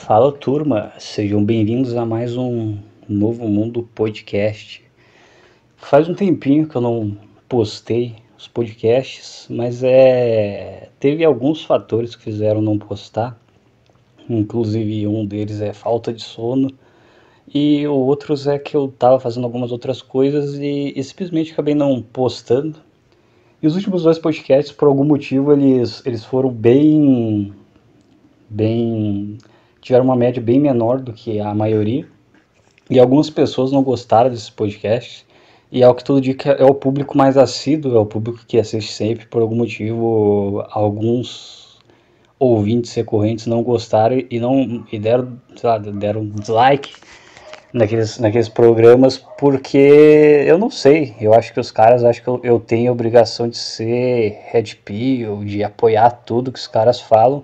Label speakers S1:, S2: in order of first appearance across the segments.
S1: Fala turma, sejam bem-vindos a mais um Novo Mundo Podcast. Faz um tempinho que eu não postei os podcasts, mas teve alguns fatores que fizeram não postar, inclusive um deles é falta de sono e outros é que eu estava fazendo algumas outras coisas e simplesmente acabei não postando. E os últimos dois podcasts, por algum motivo, eles foram bem tiveram uma média bem menor do que a maioria, e algumas pessoas não gostaram desses podcasts, e ao que tudo indica é o público mais assíduo, é o público que assiste sempre. Por algum motivo, alguns ouvintes recorrentes não gostaram e deram, sei lá, deram dislike naqueles programas, porque eu não sei, eu acho que os caras acham que eu tenho a obrigação de ser red pill, de apoiar tudo que os caras falam.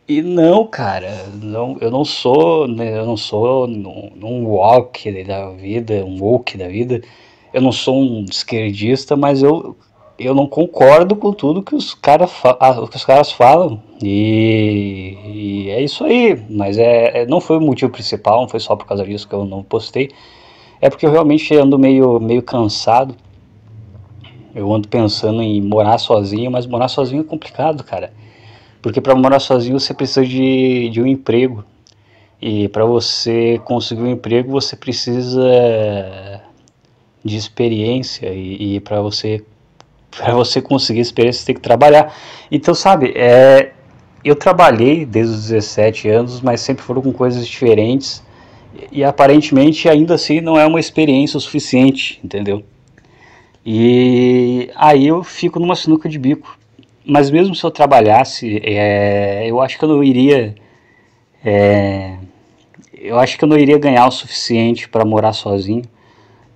S1: E não, cara, não, eu não sou um woke da vida, um woke da vida. Eu não sou um esquerdista, mas eu não concordo com tudo que que os caras falam. E é isso aí, mas não foi o motivo principal, não foi só por causa disso que eu não postei. É porque eu realmente ando meio cansado. Eu ando pensando em morar sozinho, mas morar sozinho é complicado, cara. Porque para morar sozinho você precisa de um emprego. E para você conseguir um emprego você precisa de experiência. E para você conseguir experiência você tem que trabalhar. Então, sabe, eu trabalhei desde os 17 anos, mas sempre foram com coisas diferentes. E aparentemente ainda assim não é uma experiência o suficiente, entendeu? E aí eu fico numa sinuca de bico. Mas mesmo se eu trabalhasse, eu acho que eu não iria. Eu acho que eu não iria ganhar o suficiente para morar sozinho,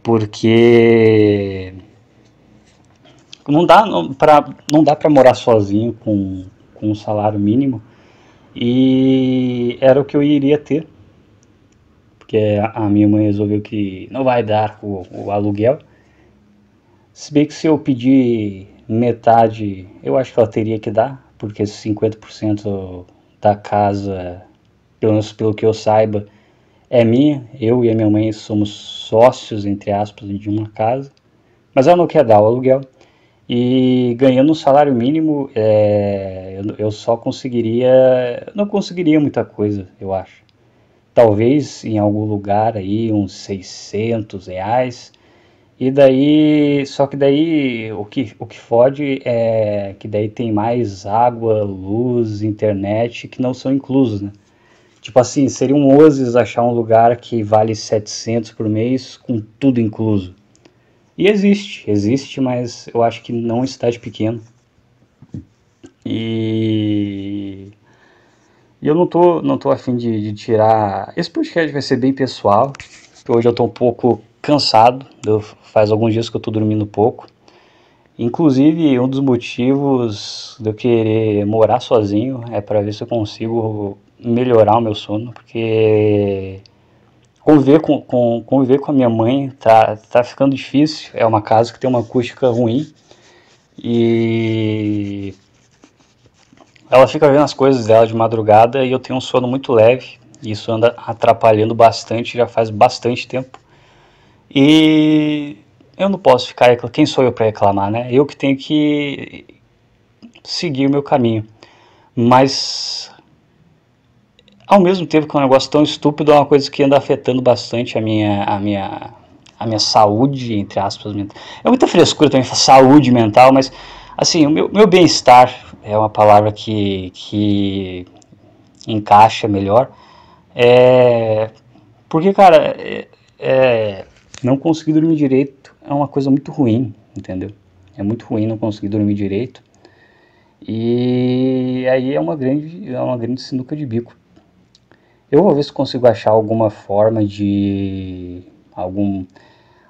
S1: porque não dá para morar sozinho com um salário mínimo. E era o que eu iria ter, porque a minha mãe resolveu que não vai dar o aluguel. Se bem que se eu pedir metade, eu acho que ela teria que dar, porque 50% da casa, pelo menos pelo que eu saiba, é minha. Eu e a minha mãe somos sócios, entre aspas, de uma casa, mas ela não quer dar o aluguel. E ganhando um salário mínimo, eu só não conseguiria muita coisa, eu acho. Talvez em algum lugar aí uns R$ 600. E daí, só que daí o que fode é que daí tem mais água, luz, internet que não são inclusos, né? Tipo assim, seria um Ozes achar um lugar que vale 700 por mês com tudo incluso. E existe, mas eu acho que não em cidade pequena. E eu não tô a fim de tirar. Esse podcast vai ser bem pessoal. Hoje eu tô um pouco cansado. Faz alguns dias que eu tô dormindo pouco. Inclusive, um dos motivos de eu querer morar sozinho é para ver se eu consigo melhorar o meu sono, porque conviver com a minha mãe tá ficando difícil. É uma casa que tem uma acústica ruim e ela fica vendo as coisas dela de madrugada e eu tenho um sono muito leve. E isso anda atrapalhando bastante, já faz bastante tempo. E eu não posso ficar. Quem sou eu para reclamar, né? Eu que tenho que seguir o meu caminho. Mas ao mesmo tempo que é um negócio tão estúpido, é uma coisa que anda afetando bastante a minha saúde, entre aspas. É muita frescura também falar saúde mental, mas assim, o meu bem-estar é uma palavra que encaixa melhor. Porque, cara, não conseguir dormir direito é uma coisa muito ruim, entendeu? É muito ruim não conseguir dormir direito. E aí é uma grande sinuca de bico. Eu vou ver se consigo achar alguma forma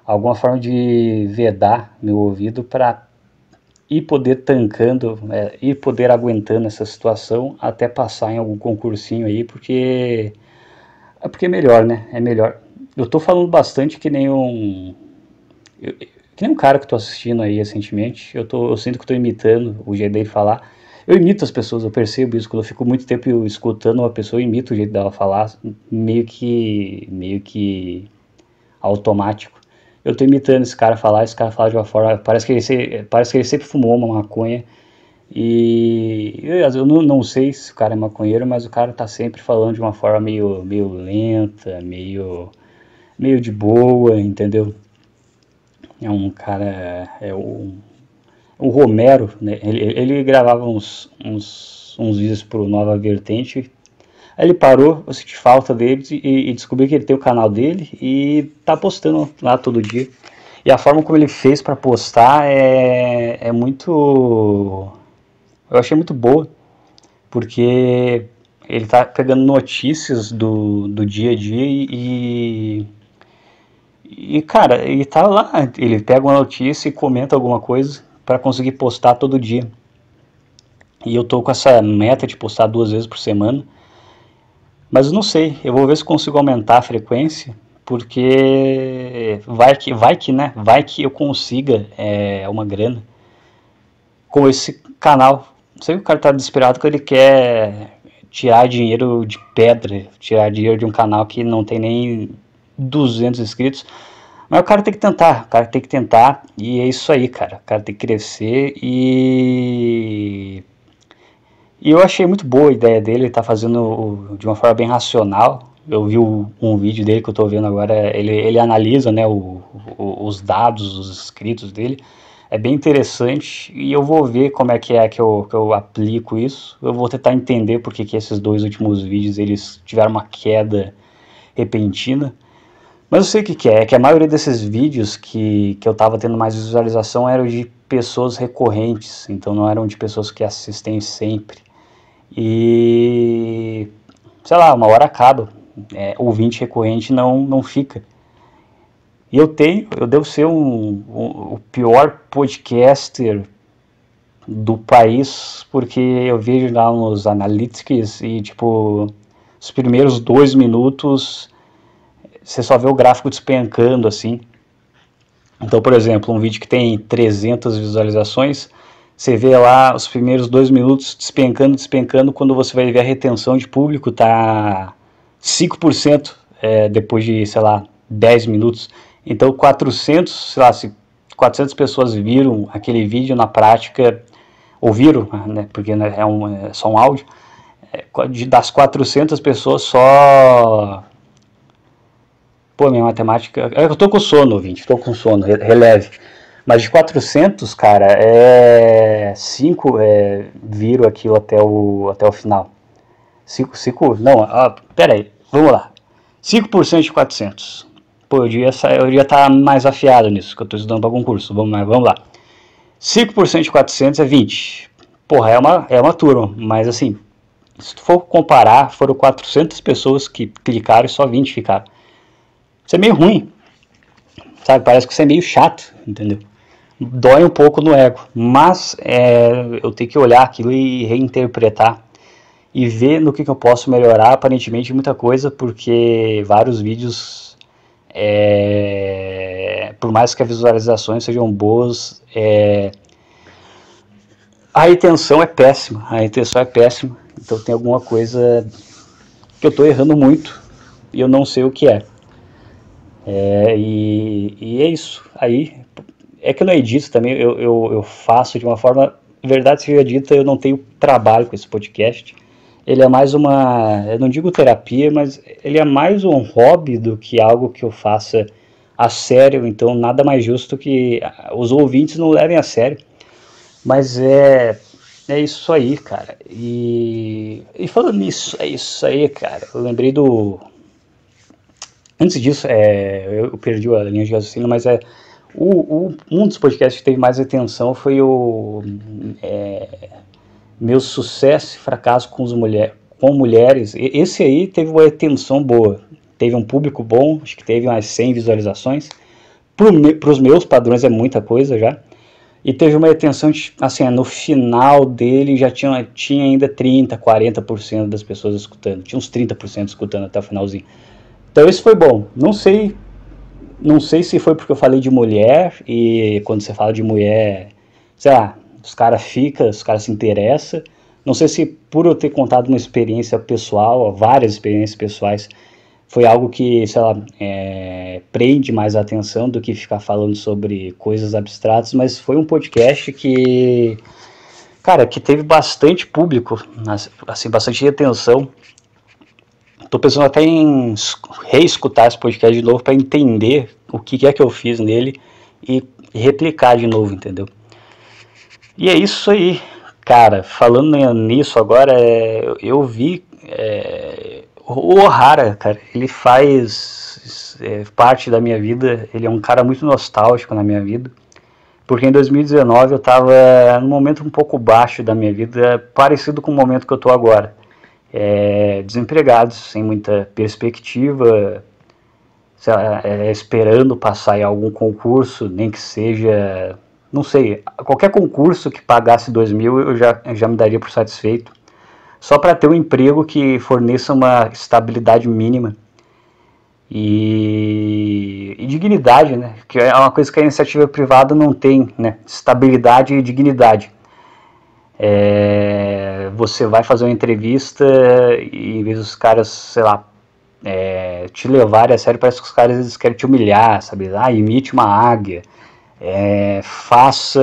S1: alguma forma de vedar meu ouvido para ir poder tancando, ir poder aguentando essa situação até passar em algum concursinho aí, porque é melhor, né? É melhor. Eu tô falando bastante que nem que nem um cara que tô assistindo aí recentemente. Eu sinto que tô imitando o jeito dele falar. Eu imito as pessoas, eu percebo isso. Quando eu fico muito tempo escutando uma pessoa, eu imito o jeito dela falar, meio que automático. Eu tô imitando esse cara fala de uma forma, parece que ele sempre fumou uma maconha. E eu não sei se o cara é maconheiro, mas o cara tá sempre falando de uma forma meio lenta, meio de boa, entendeu? É um cara, o Romero, né? Ele gravava uns vídeos pro Nova Vertente. Aí ele parou, eu senti falta dele e descobri que ele tem o canal dele e tá postando lá todo dia. E a forma como ele fez para postar é muito. Eu achei muito boa, porque ele tá pegando notícias do dia a dia cara, ele tá lá, ele pega uma notícia e comenta alguma coisa para conseguir postar todo dia. E eu tô com essa meta de postar 2 vezes por semana, mas eu não sei, eu vou ver se consigo aumentar a frequência, porque né? Vai que eu consiga uma grana com esse canal. Não sei, o cara tá desesperado que ele quer tirar dinheiro de pedra, tirar dinheiro de um canal que não tem nem 200 inscritos. Mas o cara tem que tentar, e é isso aí, cara. O cara tem que crescer e eu achei muito boa a ideia dele, ele tá fazendo de uma forma bem racional. Eu vi um vídeo dele que eu tô vendo agora, ele analisa, né, os dados, os inscritos dele. É bem interessante e eu vou ver como é que eu aplico isso. Eu vou tentar entender porque que esses 2 últimos vídeos eles tiveram uma queda repentina. Mas eu sei o que é que a maioria desses vídeos que eu tava tendo mais visualização eram de pessoas recorrentes, então não eram de pessoas que assistem sempre. E, sei lá, uma hora acaba, ouvinte recorrente não fica. E eu devo ser o pior podcaster do país, porque eu vejo lá nos analytics e, tipo, os primeiros 2 minutos você só vê o gráfico despencando, assim. Então, por exemplo, um vídeo que tem 300 visualizações, você vê lá os primeiros 2 minutos despencando, quando você vai ver a retenção de público tá 5% depois de, sei lá, 10 minutos. Então 400, sei lá, se 400 pessoas viram aquele vídeo, na prática, ouviram, né, porque é só um áudio, das 400 pessoas só... Pô, minha matemática... Eu tô com sono, ouvinte, tô com sono, releve. Mas de 400, cara, 5 viram aquilo até o final. 5 não, pera aí, vamos lá. 5% de 400. Pô, eu devia estar mais afiado nisso, que eu tô estudando para concurso. Vamos lá. 5% de 400 é 20. Porra, é uma turma, mas assim, se tu for comparar, foram 400 pessoas que clicaram e só 20 ficaram. Isso é meio ruim, sabe? Parece que isso é meio chato, entendeu? Dói um pouco no ego, mas eu tenho que olhar aquilo e reinterpretar e ver no que eu posso melhorar. Aparentemente muita coisa, porque vários vídeos, por mais que as visualizações sejam boas, a retenção é péssima, então tem alguma coisa que eu estou errando muito e eu não sei o que é. E é isso. Aí é que eu não edito também, eu faço de uma forma, verdade seja dita, eu não tenho trabalho com esse podcast. Ele é mais eu não digo terapia, mas ele é mais um hobby do que algo que eu faça a sério. Então nada mais justo que os ouvintes não levem a sério. Mas é isso aí, cara. E falando nisso, é isso aí, cara. Eu lembrei do... Antes disso, eu perdi a linha de raciocínio, mas um dos podcasts que teve mais atenção foi o Meu Sucesso e Fracasso com Mulheres. Esse aí teve uma atenção boa, teve um público bom, acho que teve umas 100 visualizações. Para os meus padrões é muita coisa já. E teve uma atenção, assim, no final dele já tinha ainda 30%, 40% das pessoas escutando. Tinha uns 30% escutando até o finalzinho. Então isso foi bom. Não sei se foi porque eu falei de mulher, e quando você fala de mulher, sei lá, os caras se interessam, Não sei se por eu ter contado uma experiência pessoal, várias experiências pessoais, foi algo que, sei lá, prende mais a atenção do que ficar falando sobre coisas abstratas, mas foi um podcast que, cara, que teve bastante público, assim, bastante atenção. Tô pensando até em reescutar esse podcast de novo para entender o que é que eu fiz nele e replicar de novo, entendeu? E é isso aí, cara. Falando nisso agora, eu vi o Ohara, cara. Ele faz parte da minha vida. Ele é um cara muito nostálgico na minha vida. Porque em 2019 eu estava num momento um pouco baixo da minha vida, parecido com o momento que eu estou agora. Desempregado, sem muita perspectiva, esperando passar em algum concurso, nem que seja, não sei, qualquer concurso que pagasse 2.000 eu já me daria por satisfeito, só para ter um emprego que forneça uma estabilidade mínima e dignidade, né? Que é uma coisa que a iniciativa privada não tem, né? Estabilidade e dignidade. Você vai fazer uma entrevista e em vez dos caras, sei lá, te levarem a sério, parece que os caras eles querem te humilhar, sabe? Imite uma águia, faça,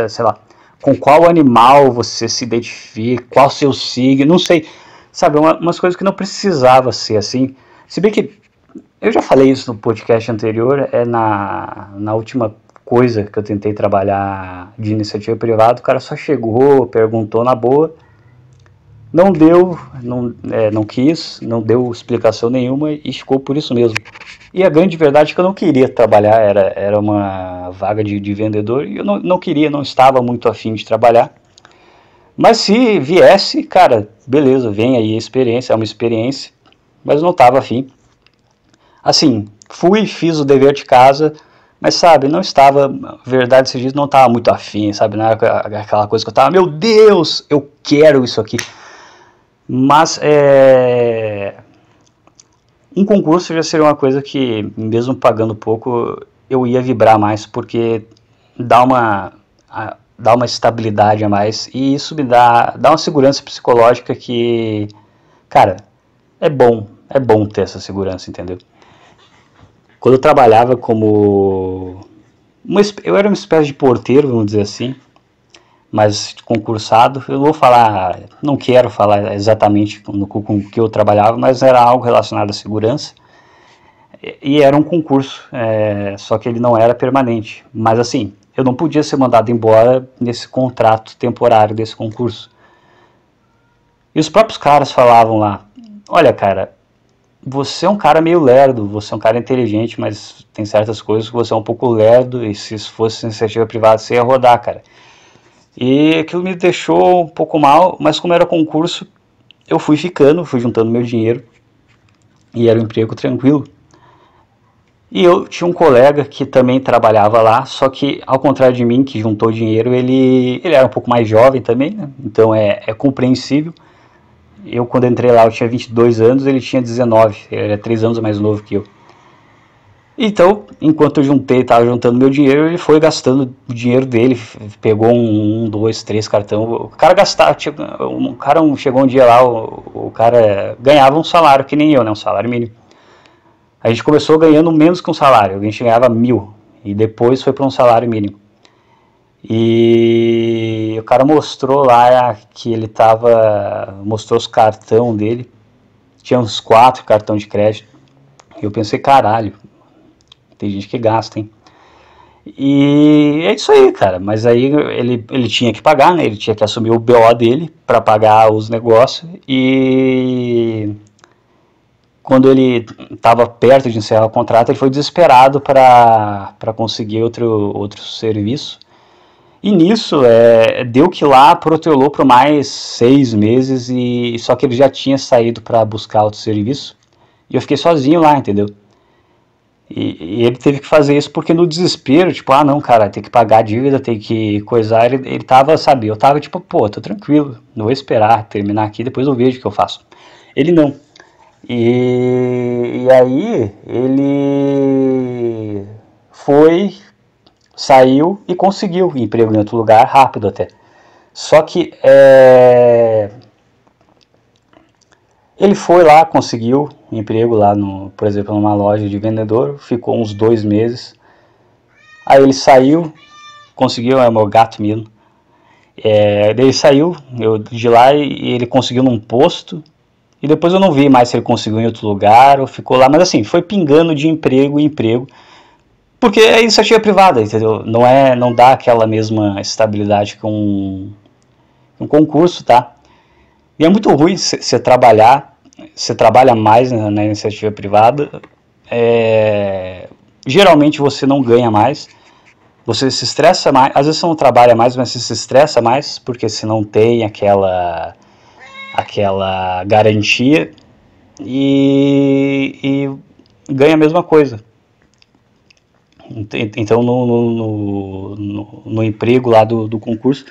S1: sei lá, com qual animal você se identifica, qual seu signo, não sei, sabe? Umas coisas que não precisava ser assim. Se bem que eu já falei isso no podcast anterior, na última coisa que eu tentei trabalhar de iniciativa privada, o cara só chegou, perguntou na boa, não deu, não quis, não deu explicação nenhuma e ficou por isso mesmo. E a grande verdade é que eu não queria trabalhar, era uma vaga de vendedor e eu não queria, não estava muito afim de trabalhar. Mas se viesse, cara, beleza, vem aí a experiência, é uma experiência, mas eu não estava afim. Assim, fiz o dever de casa, mas sabe, não estava, verdade seja dita, não estava muito afim, sabe, não era aquela coisa que eu estava, meu Deus, eu quero isso aqui. Mas um concurso já seria uma coisa que, mesmo pagando pouco, eu ia vibrar mais, porque dá uma estabilidade a mais, e isso me dá uma segurança psicológica que, cara, é bom ter essa segurança, entendeu? Quando eu trabalhava eu era uma espécie de porteiro, vamos dizer assim, mas concursado, eu vou falar, não quero falar exatamente com o que eu trabalhava, mas era algo relacionado à segurança, e era um concurso, só que ele não era permanente, mas assim, eu não podia ser mandado embora nesse contrato temporário desse concurso. E os próprios caras falavam lá, olha cara, você é um cara meio lerdo, você é um cara inteligente, mas tem certas coisas que você é um pouco lerdo, e se fosse iniciativa privada você ia rodar, cara. E aquilo me deixou um pouco mal, mas como era concurso, eu fui juntando meu dinheiro, e era um emprego tranquilo. E eu tinha um colega que também trabalhava lá, só que ao contrário de mim, que juntou dinheiro, ele era um pouco mais jovem também, né? Então é compreensível. Eu quando entrei lá eu tinha 22 anos, ele tinha 19, ele era 3 anos mais novo que eu. Então, enquanto eu estava juntando meu dinheiro, ele foi gastando o dinheiro dele, pegou um, dois, três cartão. O cara gastava, tipo, chegou um dia lá, o cara ganhava um salário que nem eu, né, um salário mínimo. A gente começou ganhando menos que um salário, a gente ganhava 1.000 e depois foi para um salário mínimo. E o cara mostrou lá que ele mostrou os cartão dele, tinha uns 4 cartões de crédito. E eu pensei, caralho, tem gente que gasta, hein? E é isso aí, cara. Mas aí ele tinha que pagar, né? Ele tinha que assumir o BO dele para pagar os negócios. E quando ele estava perto de encerrar o contrato, ele foi desesperado para conseguir outro serviço. E nisso, deu que lá protelou por mais 6 meses, e só que ele já tinha saído para buscar outro serviço. E eu fiquei sozinho lá, entendeu? E ele teve que fazer isso porque no desespero, tipo, não, cara, tem que pagar a dívida, tem que coisar. Ele tava, sabe, eu tava tipo, pô, tô tranquilo, não vou esperar terminar aqui, depois eu vejo o que eu faço. Ele não. E aí ele saiu e conseguiu emprego em outro lugar, rápido até. Só que ele foi lá, conseguiu um emprego lá, por exemplo, numa loja de vendedor, ficou uns 2 meses. Aí ele saiu, conseguiu, é o meu gato mesmo. Daí ele saiu de lá e ele conseguiu num posto. E depois eu não vi mais se ele conseguiu em outro lugar ou ficou lá. Mas assim, foi pingando de emprego em emprego. Porque é iniciativa privada, entendeu? Não dá aquela mesma estabilidade que um concurso, tá? E é muito ruim você trabalhar, você trabalha mais na iniciativa privada, geralmente você não ganha mais, você se estressa mais, às vezes você não trabalha mais, mas você se estressa mais, porque você não tem aquela garantia e ganha a mesma coisa. Então no emprego lá do concurso,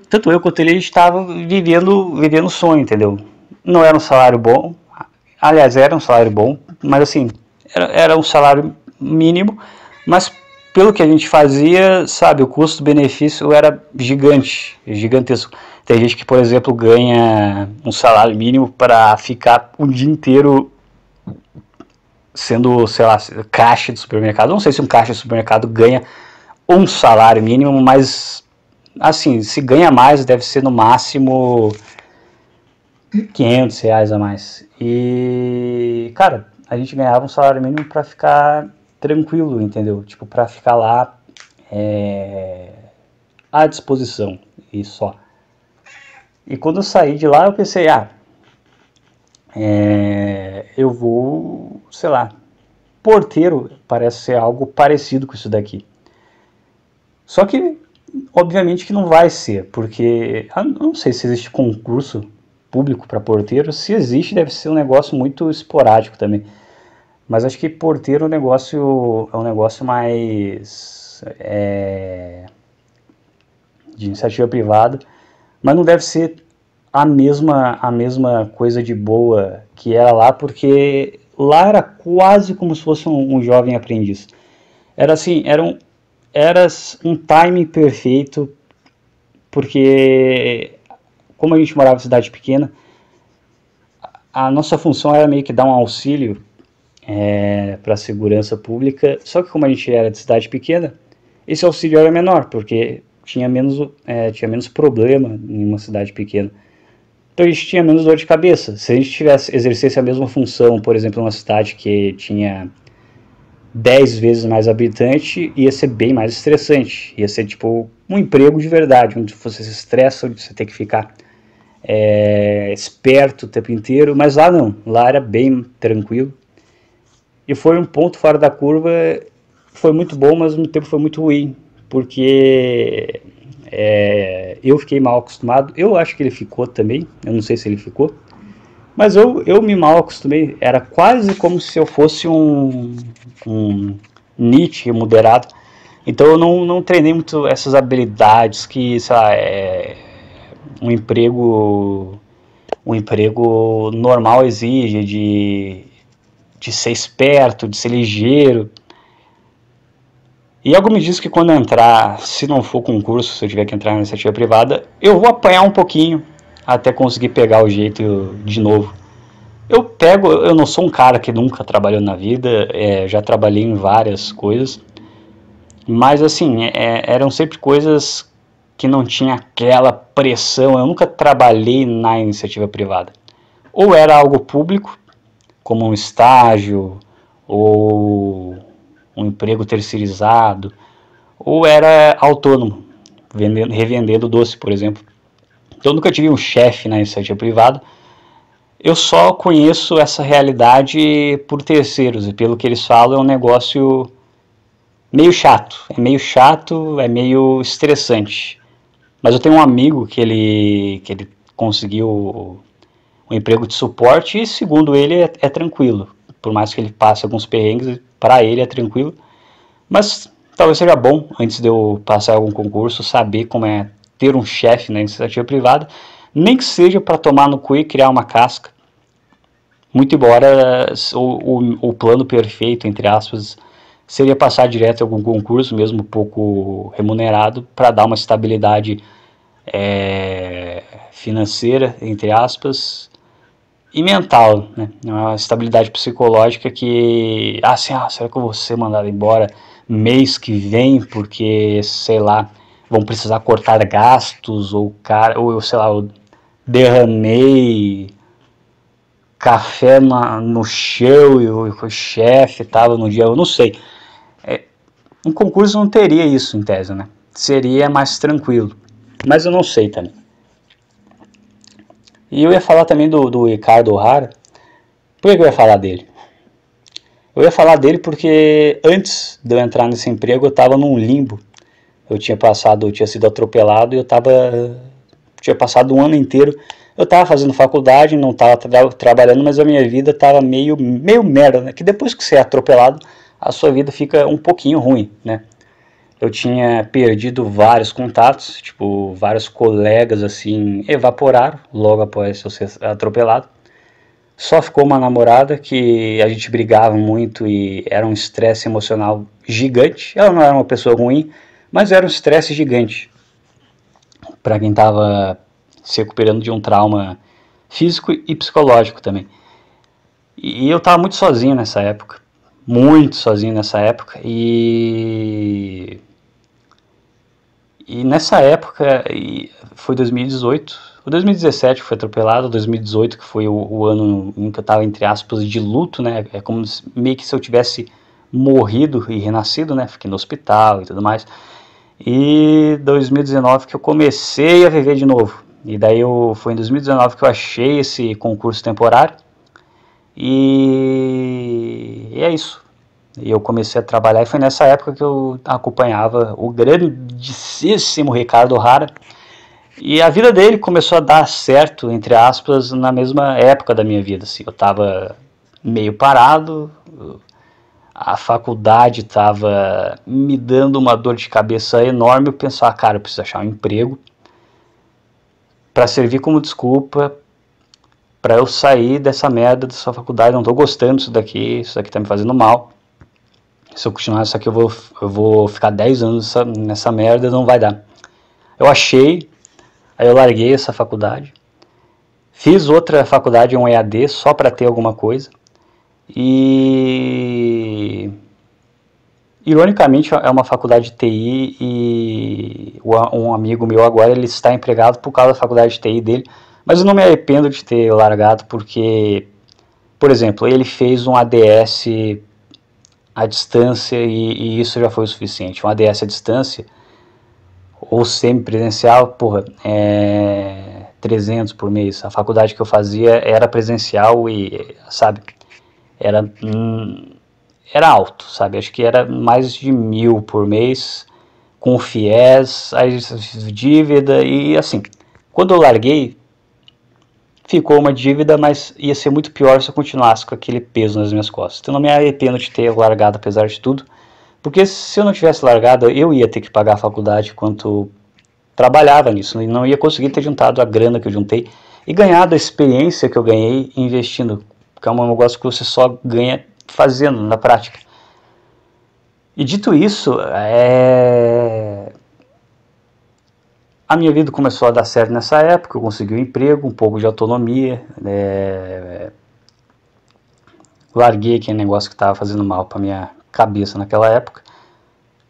S1: tanto eu quanto ele estava vivendo o sonho, entendeu? Não era um salário bom, aliás, era um salário bom, mas assim, era um salário mínimo, mas pelo que a gente fazia, sabe, o custo-benefício era gigantesco. Tem gente que, por exemplo, ganha um salário mínimo para ficar o dia inteiro sendo, sei lá, caixa de supermercado. Não sei se um caixa de supermercado ganha um salário mínimo, mas assim, se ganha mais, deve ser no máximo R$ 500 a mais. E, cara, a gente ganhava um salário mínimo pra ficar tranquilo, entendeu? Tipo, pra ficar lá à disposição e só. E quando eu saí de lá, eu pensei, eu vou, sei lá, porteiro parece ser algo parecido com isso daqui. Só que, obviamente que não vai ser, porque eu não sei se existe concurso público para porteiro. Se existe, deve ser um negócio muito esporádico também. Mas acho que porteiro é um negócio mais de iniciativa privada, mas não deve ser a mesma coisa de boa que era lá, porque lá era quase como se fosse um jovem aprendiz. Era assim, era um timing perfeito, porque como a gente morava em cidade pequena, a nossa função era meio que dar um auxílio para a segurança pública, só que como a gente era de cidade pequena, esse auxílio era menor, porque tinha menos problema em uma cidade pequena. Então a gente tinha menos dor de cabeça. Se a gente exercesse a mesma função, por exemplo, em uma cidade que tinha 10 vezes mais habitante, ia ser bem mais estressante. Ia ser tipo um emprego de verdade, onde você se estressa, onde você tem que ficar esperto o tempo inteiro. Mas lá não, lá era bem tranquilo. E foi um ponto fora da curva, foi muito bom, mas ao mesmo tempo foi muito ruim, porque eu fiquei mal acostumado. Eu acho que ele ficou também, eu não sei se ele ficou, mas eu me mal acostumei. Era quase como se eu fosse um Nietzsche moderado. Então eu não treinei muito essas habilidades que, sei lá, um emprego normal exige, de ser esperto, de ser ligeiro. E algo me diz que quando eu entrar, se não for concurso, se eu tiver que entrar na iniciativa privada, eu vou apanhar um pouquinho até conseguir pegar o jeito de novo. Eu não sou um cara que nunca trabalhou na vida, já trabalhei em várias coisas, mas assim, eram sempre coisas que não tinha aquela pressão. Eu nunca trabalhei na iniciativa privada. Ou era algo público, como um estágio, ou um emprego terceirizado, ou era autônomo, revendendo doce, por exemplo. Então eu nunca tive um chefe na iniciativa privada. Eu só conheço essa realidade por terceiros, e pelo que eles falam é um negócio meio chato. É meio estressante. Mas eu tenho um amigo que ele conseguiu um emprego de suporte e, segundo ele, é tranquilo. Por mais que ele passe alguns perrengues, para ele é tranquilo. Mas talvez seja bom, antes de eu passar algum concurso, saber como é ter um chefe na iniciativa privada, nem que seja para tomar no cu e criar uma casca. Muito embora o plano perfeito, entre aspas, seria passar direto em algum concurso, mesmo pouco remunerado, para dar uma estabilidade financeira, entre aspas, e mental, né? Uma estabilidade psicológica que, será que eu vou ser mandado embora mês que vem porque, sei lá, vão precisar cortar gastos, ou sei lá, eu derramei café no chão e o chefe estava no dia, eu não sei. Em concurso não teria isso em tese, né? Seria mais tranquilo. Mas eu não sei também. E eu ia falar também do Ricardo O'Hara. Por que eu ia falar dele? Eu ia falar dele porque antes de eu entrar nesse emprego eu estava num limbo. Eu tinha sido atropelado e tinha passado um ano inteiro. Eu estava fazendo faculdade, não estava trabalhando, mas a minha vida estava meio merda, né? Que depois que você é atropelado, a sua vida fica um pouquinho ruim, né? Eu tinha perdido vários contatos, tipo, vários colegas, assim, evaporaram logo após eu ser atropelado. Só ficou uma namorada que a gente brigava muito e era um estresse emocional gigante. Ela não era uma pessoa ruim, mas era um estresse gigante para quem estava se recuperando de um trauma físico e psicológico também. E eu estava muito sozinho nessa época, muito sozinho nessa época, e nessa época, foi 2018, o 2017 que foi atropelado, 2018 que foi o ano em que eu estava, entre aspas, de luto, né? É como meio que se eu tivesse morrido e renascido, né? Fiquei no hospital e tudo mais. E 2019 que eu comecei a viver de novo. E daí foi em 2019 que eu achei esse concurso temporário. E é isso. E eu comecei a trabalhar e foi nessa época que eu acompanhava o grandíssimo Ricardo O'Hara. E a vida dele começou a dar certo, entre aspas, na mesma época da minha vida. Assim, eu estava meio parado, a faculdade estava me dando uma dor de cabeça enorme. Eu pensava, cara, eu preciso achar um emprego para servir como desculpa para eu sair dessa merda dessa faculdade. Não estou gostando disso daqui está me fazendo mal. Se eu continuar isso aqui, eu vou ficar 10 anos nessa merda, não vai dar. Eu achei, aí eu larguei essa faculdade, fiz outra faculdade, um EAD, só para ter alguma coisa, e ironicamente é uma faculdade de TI, e um amigo meu agora, ele está empregado por causa da faculdade de TI dele, mas eu não me arrependo de ter largado, porque, por exemplo, ele fez um ADS à distância e isso já foi o suficiente. Um ADS à distância ou semi-presencial, porra, 300 por mês. A faculdade que eu fazia era presencial e, sabe, era alto, sabe? Acho que era mais de 1.000 por mês, com FIES, a dívida e assim. Quando eu larguei, ficou uma dívida, mas ia ser muito pior se eu continuasse com aquele peso nas minhas costas. Então não me arrependo de ter largado apesar de tudo, porque se eu não tivesse largado, eu ia ter que pagar a faculdade enquanto trabalhava nisso, e não ia conseguir ter juntado a grana que eu juntei e ganhado a experiência que eu ganhei investindo, porque é um negócio que você só ganha fazendo na prática. E dito isso, a minha vida começou a dar certo nessa época, eu consegui um emprego, um pouco de autonomia, larguei aquele negócio que estava fazendo mal para minha cabeça naquela época.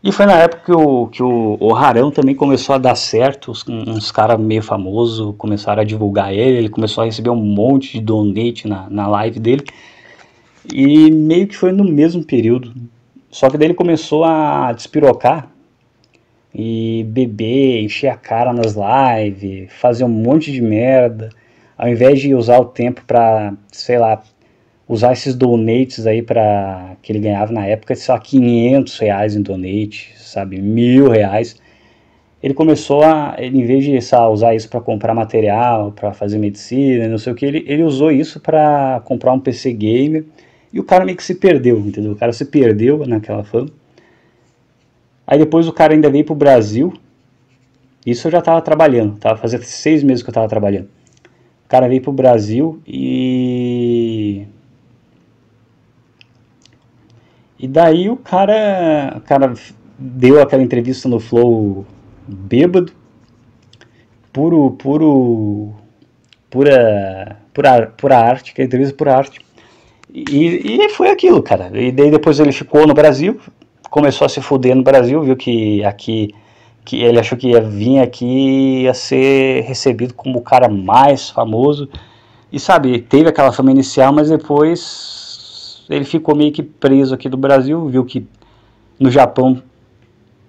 S1: E foi na época que o Rarão também começou a dar certo, uns caras meio famosos começaram a divulgar ele começou a receber um monte de donate na live dele, e meio que foi no mesmo período, só que daí ele começou a despirocar, e beber, encher a cara nas lives, fazer um monte de merda, ao invés de usar o tempo pra, sei lá, usar esses donates aí para que ele ganhava na época, sei lá, R$500 em donate, sabe, R$1.000, ele começou em vez de usar isso para comprar material, para fazer medicina, não sei o que, ele usou isso para comprar um PC gamer, e o cara meio que se perdeu, entendeu? O cara se perdeu naquela fama. Aí depois o cara ainda veio pro Brasil, isso eu já estava trabalhando, fazia 6 meses que eu estava trabalhando. O cara veio pro Brasil e daí o cara deu aquela entrevista no Flow bêbado, pura arte, caracteriza pura arte. E foi aquilo, cara. E daí depois ele ficou no Brasil, começou a se fuder no Brasil, viu que aqui, que ele achou que ia vir aqui e ia ser recebido como o cara mais famoso. E sabe, teve aquela fama inicial, mas depois ele ficou meio que preso aqui do Brasil, viu que no Japão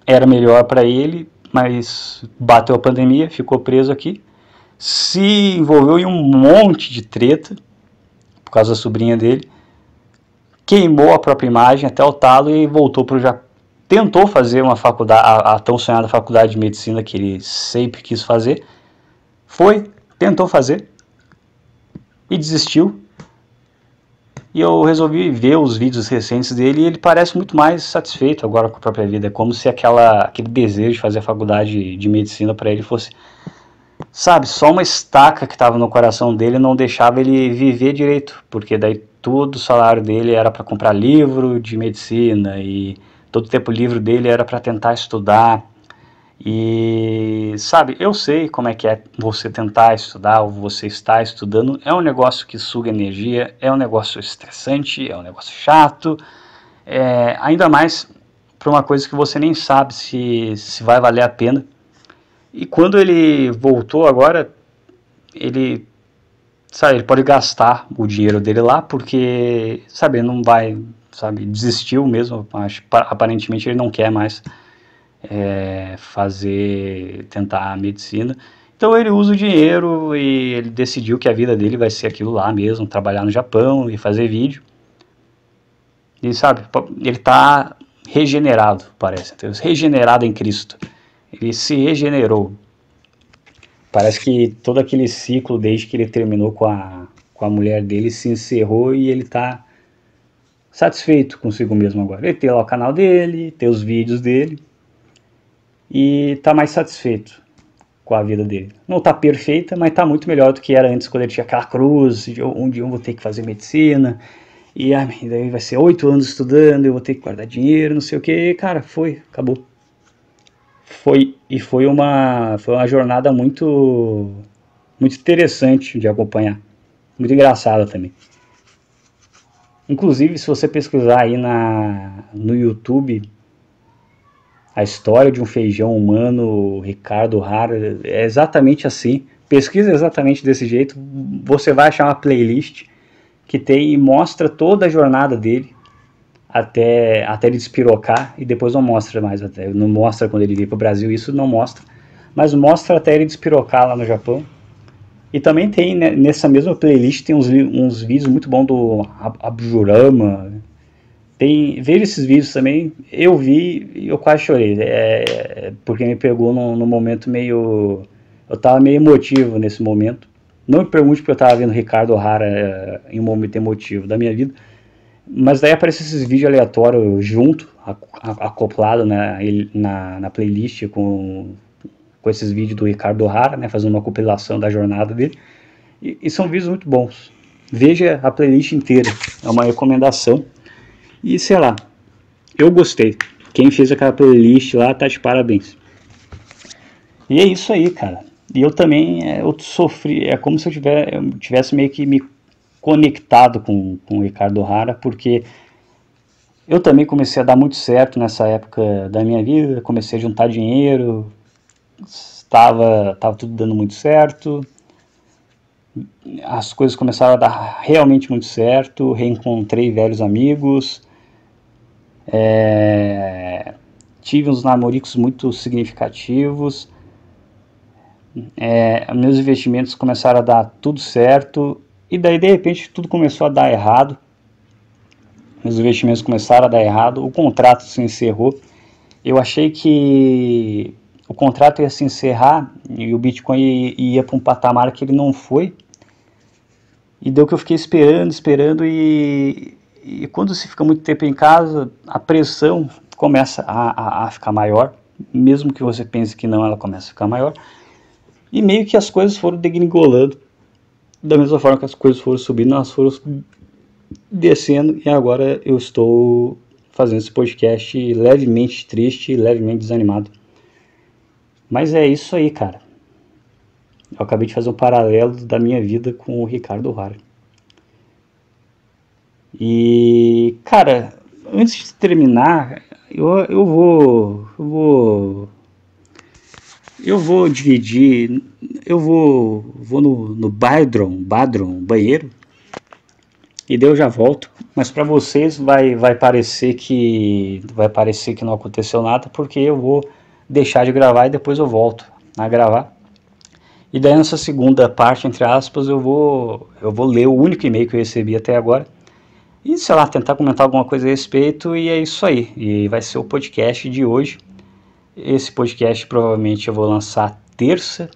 S1: era melhor para ele, mas bateu a pandemia, ficou preso aqui, se envolveu em um monte de treta por causa da sobrinha dele, queimou a própria imagem até o talo e voltou para o Japão. Tentou fazer uma faculdade, a tão sonhada faculdade de medicina que ele sempre quis fazer, tentou fazer e desistiu. E eu resolvi ver os vídeos recentes dele e ele parece muito mais satisfeito agora com a própria vida. É como se aquele desejo de fazer a faculdade de medicina para ele fosse, sabe, só uma estaca que estava no coração dele e não deixava ele viver direito, porque daí todo o salário dele era para comprar livro de medicina e todo o tempo livre dele era para tentar estudar. E sabe, eu sei como é que é você tentar estudar ou você estar estudando, é um negócio que suga energia, é um negócio estressante, é um negócio chato, ainda mais para uma coisa que você nem sabe se vai valer a pena. E quando ele voltou agora, ele pode gastar o dinheiro dele lá, porque, sabe, ele não vai, sabe, desistiu mesmo, aparentemente ele não quer mais tentar a medicina. Então ele usa o dinheiro e ele decidiu que a vida dele vai ser aquilo lá mesmo, trabalhar no Japão e fazer vídeo. E sabe, ele está regenerado, parece, regenerado em Cristo. Ele se regenerou. Parece que todo aquele ciclo, desde que ele terminou com a mulher dele, se encerrou e ele está satisfeito consigo mesmo agora. Ele tem lá o canal dele, tem os vídeos dele e está mais satisfeito com a vida dele. Não está perfeita, mas está muito melhor do que era antes, quando ele tinha aquela cruz, de um dia eu vou ter que fazer medicina, e daí vai ser 8 anos estudando, eu vou ter que guardar dinheiro, não sei o que. Cara, acabou. Foi uma jornada muito interessante de acompanhar, muito engraçada também. Inclusive, se você pesquisar aí no YouTube a história de um feijão humano, Ricardo Hara, é exatamente assim. Pesquisa exatamente desse jeito. Você vai achar uma playlist que tem e mostra toda a jornada dele até ele despirocar, e depois não mostra mais, não mostra quando ele veio para o Brasil, isso não mostra, mas mostra até ele despirocar lá no Japão. E também tem, né, nessa mesma playlist tem uns vídeos muito bons do Abujurama. Vejo esses vídeos também, eu vi e eu quase chorei, porque me pegou num momento meio... Eu tava meio emotivo nesse momento. Não me pergunte porque eu tava vendo Ricardo Hara em um momento emotivo da minha vida, mas daí aparecem esses vídeos aleatórios junto, acoplado na playlist com esses vídeos do Ricardo Hara, né, fazendo uma compilação da jornada dele, e são vídeos muito bons. Veja a playlist inteira, é uma recomendação. E sei lá, eu gostei. Quem fez aquela playlist lá tá de parabéns. E é isso aí, cara. E eu também, eu sofri, é como se eu tivesse meio que me conectado com o Ricardo Hara, porque eu também comecei a dar muito certo nessa época da minha vida, comecei a juntar dinheiro, estava tudo dando muito certo, as coisas começaram a dar realmente muito certo, reencontrei velhos amigos, tive uns namoricos muito significativos, meus investimentos começaram a dar tudo certo, e daí de repente tudo começou a dar errado, meus investimentos começaram a dar errado, o contrato se encerrou, eu achei que o contrato ia se encerrar e o Bitcoin ia para um patamar que ele não foi, e deu que eu fiquei esperando e quando se fica muito tempo em casa, a pressão começa a ficar maior, mesmo que você pense que não, ela começa a ficar maior, e meio que as coisas foram degringolando, da mesma forma que as coisas foram subindo, elas foram descendo, e agora eu estou fazendo esse podcast levemente triste, levemente desanimado. Mas é isso aí, cara. Eu acabei de fazer um paralelo da minha vida com o Ricardo Hara. E, cara, antes de terminar, eu vou dividir, vou no Badron, banheiro, e daí eu já volto. Mas para vocês vai parecer que não aconteceu nada, porque eu vou deixar de gravar e depois eu volto a gravar. E daí nessa segunda parte, entre aspas, eu vou ler o único e-mail que eu recebi até agora. E, sei lá, tentar comentar alguma coisa a respeito, e é isso aí. E vai ser o podcast de hoje. Esse podcast provavelmente eu vou lançar terça,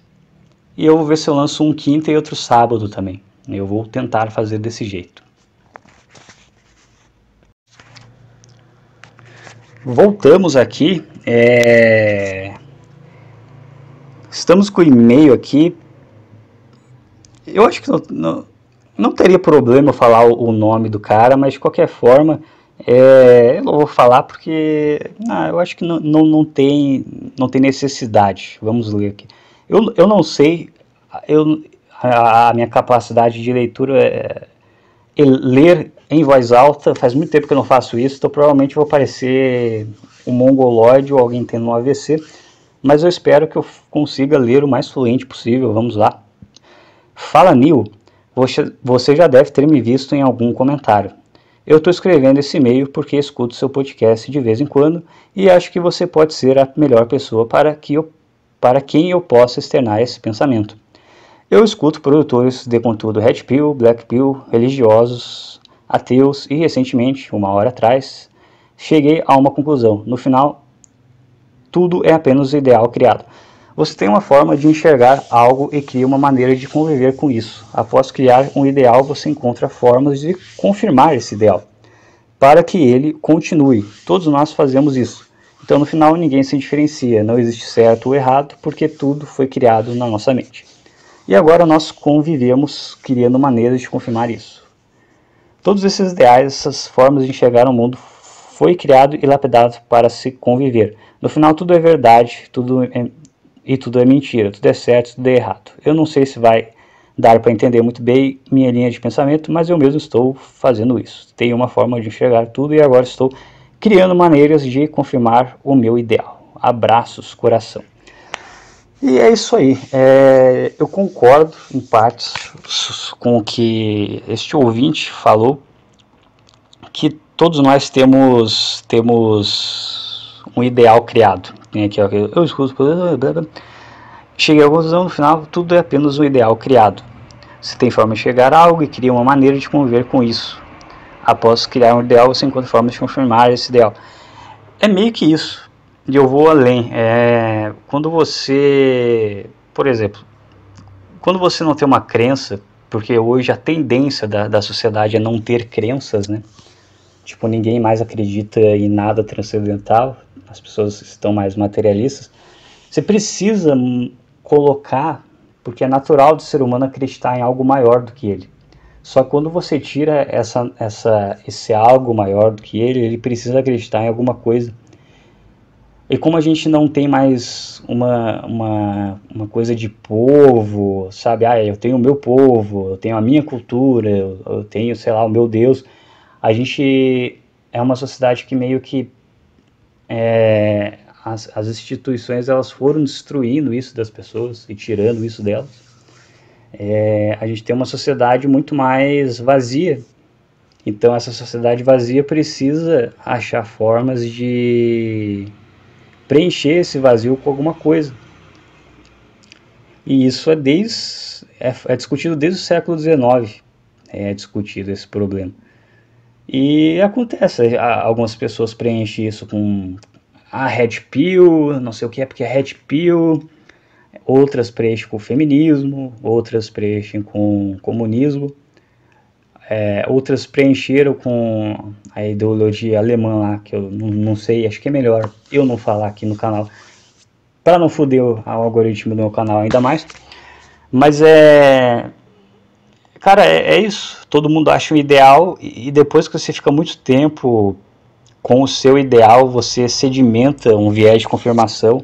S1: e eu vou ver se eu lanço um quinta e outro sábado também. Eu vou tentar fazer desse jeito. Voltamos aqui. Estamos com o e-mail aqui. Eu acho que não teria problema eu falar o nome do cara, mas de qualquer forma, eu não vou falar porque eu acho que não tem necessidade. Vamos ler aqui. Eu não sei, a minha capacidade de leitura é ler em voz alta. Faz muito tempo que eu não faço isso, então provavelmente vou parecer um mongoloide ou alguém tendo um AVC, mas eu espero que eu consiga ler o mais fluente possível. Vamos lá. Fala, Nil. Você já deve ter me visto em algum comentário. Eu estou escrevendo esse e-mail porque escuto seu podcast de vez em quando e acho que você pode ser a melhor pessoa para quem eu possa externar esse pensamento. Eu escuto produtores de conteúdo Red Pill, Black Pill, religiosos, ateus e recentemente, 1 hora atrás, cheguei a uma conclusão. No final, tudo é apenas o ideal criado. Você tem uma forma de enxergar algo e cria uma maneira de conviver com isso. Após criar um ideal, você encontra formas de confirmar esse ideal, para que ele continue. Todos nós fazemos isso. Então, no final, ninguém se diferencia. Não existe certo ou errado, porque tudo foi criado na nossa mente. E agora nós convivemos criando maneiras de confirmar isso. Todos esses ideais, essas formas de enxergar o mundo, foi criado e lapidado para se conviver. No final, tudo é verdade, tudo é mentira, tudo é certo, tudo é errado. Eu não sei se vai dar para entender muito bem minha linha de pensamento, mas eu mesmo estou fazendo isso. Tenho uma forma de enxergar tudo e agora estou criando maneiras de confirmar o meu ideal. Abraços, coração. E é isso aí. Eu concordo em partes com o que este ouvinte falou, que todos nós temos um ideal criado. Tem aqui, ó, eu escuto, cheguei à conclusão, no final, tudo é apenas um ideal criado. Você tem forma de chegar a algo e cria uma maneira de conviver com isso. Após criar um ideal, você encontra formas de confirmar esse ideal. É meio que isso. E eu vou além. Quando você, por exemplo, quando você não tem uma crença, porque hoje a tendência da sociedade é não ter crenças, né? Tipo, ninguém mais acredita em nada transcendental, as pessoas estão mais materialistas. Você precisa colocar, porque é natural do ser humano acreditar em algo maior do que ele. Só que quando você tira esse algo maior do que ele precisa acreditar em alguma coisa. E como a gente não tem mais uma coisa de povo, sabe? Eu tenho o meu povo, eu tenho a minha cultura, eu tenho, sei lá, o meu Deus. A gente é uma sociedade que meio que as instituições elas foram destruindo isso das pessoas e tirando isso delas. A gente tem uma sociedade muito mais vazia. Então essa sociedade vazia precisa achar formas de preencher esse vazio com alguma coisa. E isso é discutido desde o século XIX. É discutido esse problema. E acontece, algumas pessoas preenchem isso com a Red Pill, não sei o que é porque é Red Pill, outras preenchem com feminismo, outras preenchem com comunismo, outras preencheram com a ideologia alemã lá, que eu não sei, acho que é melhor eu não falar aqui no canal, para não foder o algoritmo do meu canal ainda mais, mas cara, é isso. Todo mundo acha um ideal e depois que você fica muito tempo com o seu ideal, você sedimenta um viés de confirmação.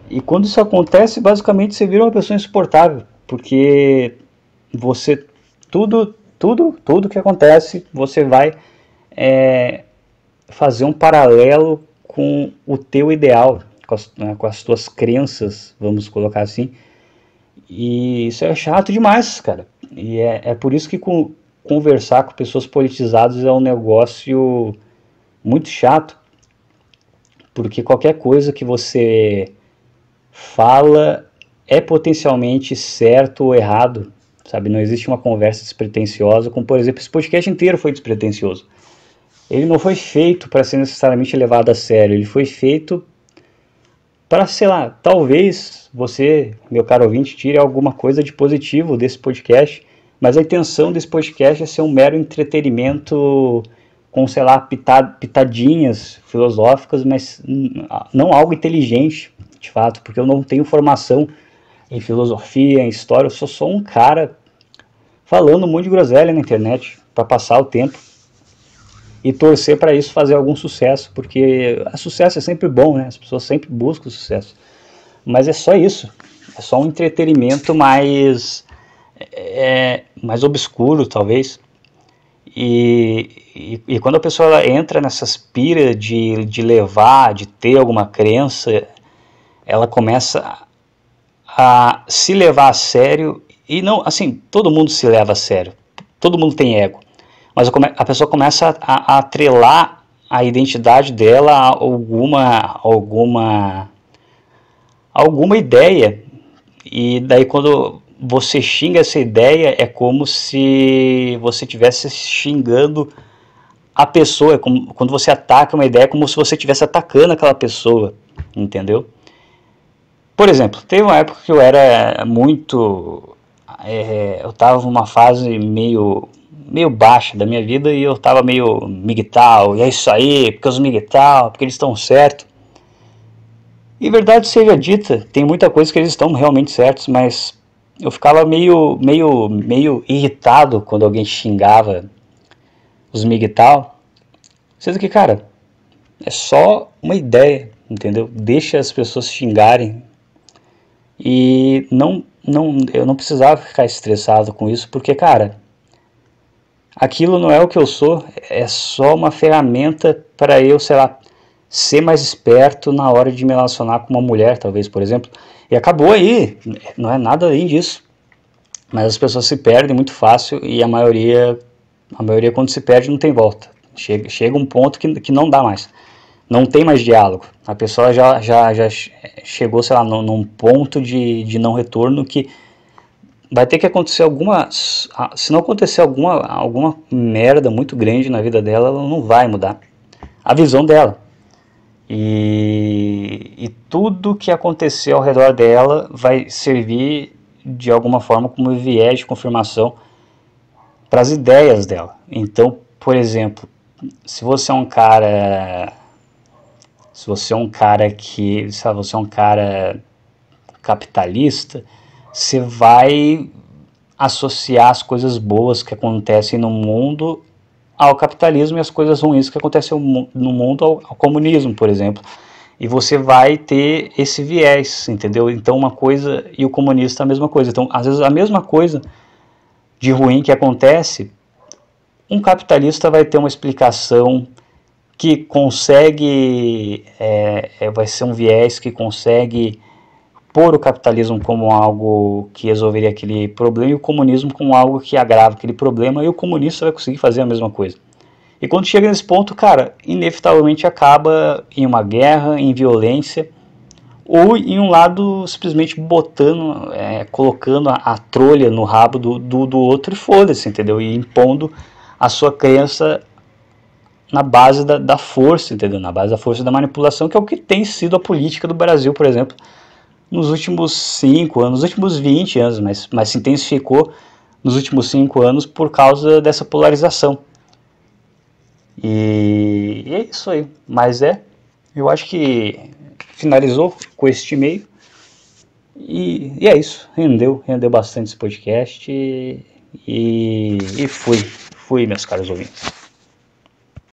S1: E quando isso acontece, basicamente você vira uma pessoa insuportável. porque você, tudo que acontece, você vai fazer um paralelo com o teu ideal, com as tuas crenças, vamos colocar assim, e isso é chato demais, cara. E é por isso que conversar com pessoas politizadas é um negócio muito chato, porque qualquer coisa que você fala é potencialmente certo ou errado, sabe? Não existe uma conversa despretensiosa, como por exemplo esse podcast inteiro foi despretensioso. Ele não foi feito para ser necessariamente levado a sério, ele foi feito para, sei lá, talvez você, meu caro ouvinte, tire alguma coisa de positivo desse podcast, mas a intenção desse podcast é ser um mero entretenimento com, sei lá, pitadinhas filosóficas, mas não algo inteligente, de fato, porque eu não tenho formação em filosofia, em história, eu sou só um cara falando um monte de groselha na internet para passar o tempo e torcer para isso fazer algum sucesso, porque sucesso é sempre bom, né? As pessoas sempre buscam sucesso, mas é só isso, é só um entretenimento mais obscuro, talvez. E quando a pessoa ela entra nessa pira de levar, de ter alguma crença, ela começa a se levar a sério, e não, assim, todo mundo se leva a sério, todo mundo tem ego, mas a pessoa começa a atrelar a identidade dela a alguma ideia, e daí quando você xinga essa ideia, é como se você estivesse xingando a pessoa, é como, quando você ataca uma ideia, é como se você estivesse atacando aquela pessoa, entendeu? Por exemplo, teve uma época que eu era muito... eu estava numa fase meio baixa da minha vida e eu estava meio miguel, e é isso aí, porque os miguel, porque eles estão certos. E verdade seja dita, tem muita coisa que eles estão realmente certos, mas eu ficava meio irritado quando alguém xingava os miguel. Sendo que, cara, é só uma ideia, entendeu? Deixa as pessoas xingarem. E eu não precisava ficar estressado com isso, porque, cara, aquilo não é o que eu sou, é só uma ferramenta para eu, sei lá, ser mais esperto na hora de me relacionar com uma mulher, talvez, por exemplo. E acabou aí, não é nada além disso. Mas as pessoas se perdem muito fácil e a maioria quando se perde não tem volta. Chega um ponto que não dá mais. Não tem mais diálogo. A pessoa já chegou, sei lá, num ponto de não retorno que vai ter que acontecer se não acontecer alguma merda muito grande na vida dela, ela não vai mudar a visão dela. E tudo que acontecer ao redor dela vai servir de alguma forma como viés de confirmação para as ideias dela. Então, por exemplo, se você é um cara capitalista, você vai associar as coisas boas que acontecem no mundo ao capitalismo e as coisas ruins que acontecem no mundo ao comunismo, por exemplo. E você vai ter esse viés, entendeu? Então uma coisa e o comunista a mesma coisa. Então, às vezes a mesma coisa de ruim que acontece, um capitalista vai ter uma explicação que consegue, vai ser um viés que consegue pôr o capitalismo como algo que resolveria aquele problema e o comunismo como algo que agrava aquele problema, e o comunista vai conseguir fazer a mesma coisa. E quando chega nesse ponto, cara, inevitavelmente acaba em uma guerra, em violência, ou em um lado simplesmente colocando a trolha no rabo do outro e foda-se, entendeu? E impondo a sua crença na base da força, entendeu? Na base da força da manipulação, que é o que tem sido a política do Brasil, por exemplo, nos últimos 5 anos, nos últimos 20 anos, mas se intensificou nos últimos 5 anos por causa dessa polarização. E é isso aí, mas eu acho que finalizou com este e-mail, e é isso, rendeu bastante esse podcast, e fui, meus caros ouvintes.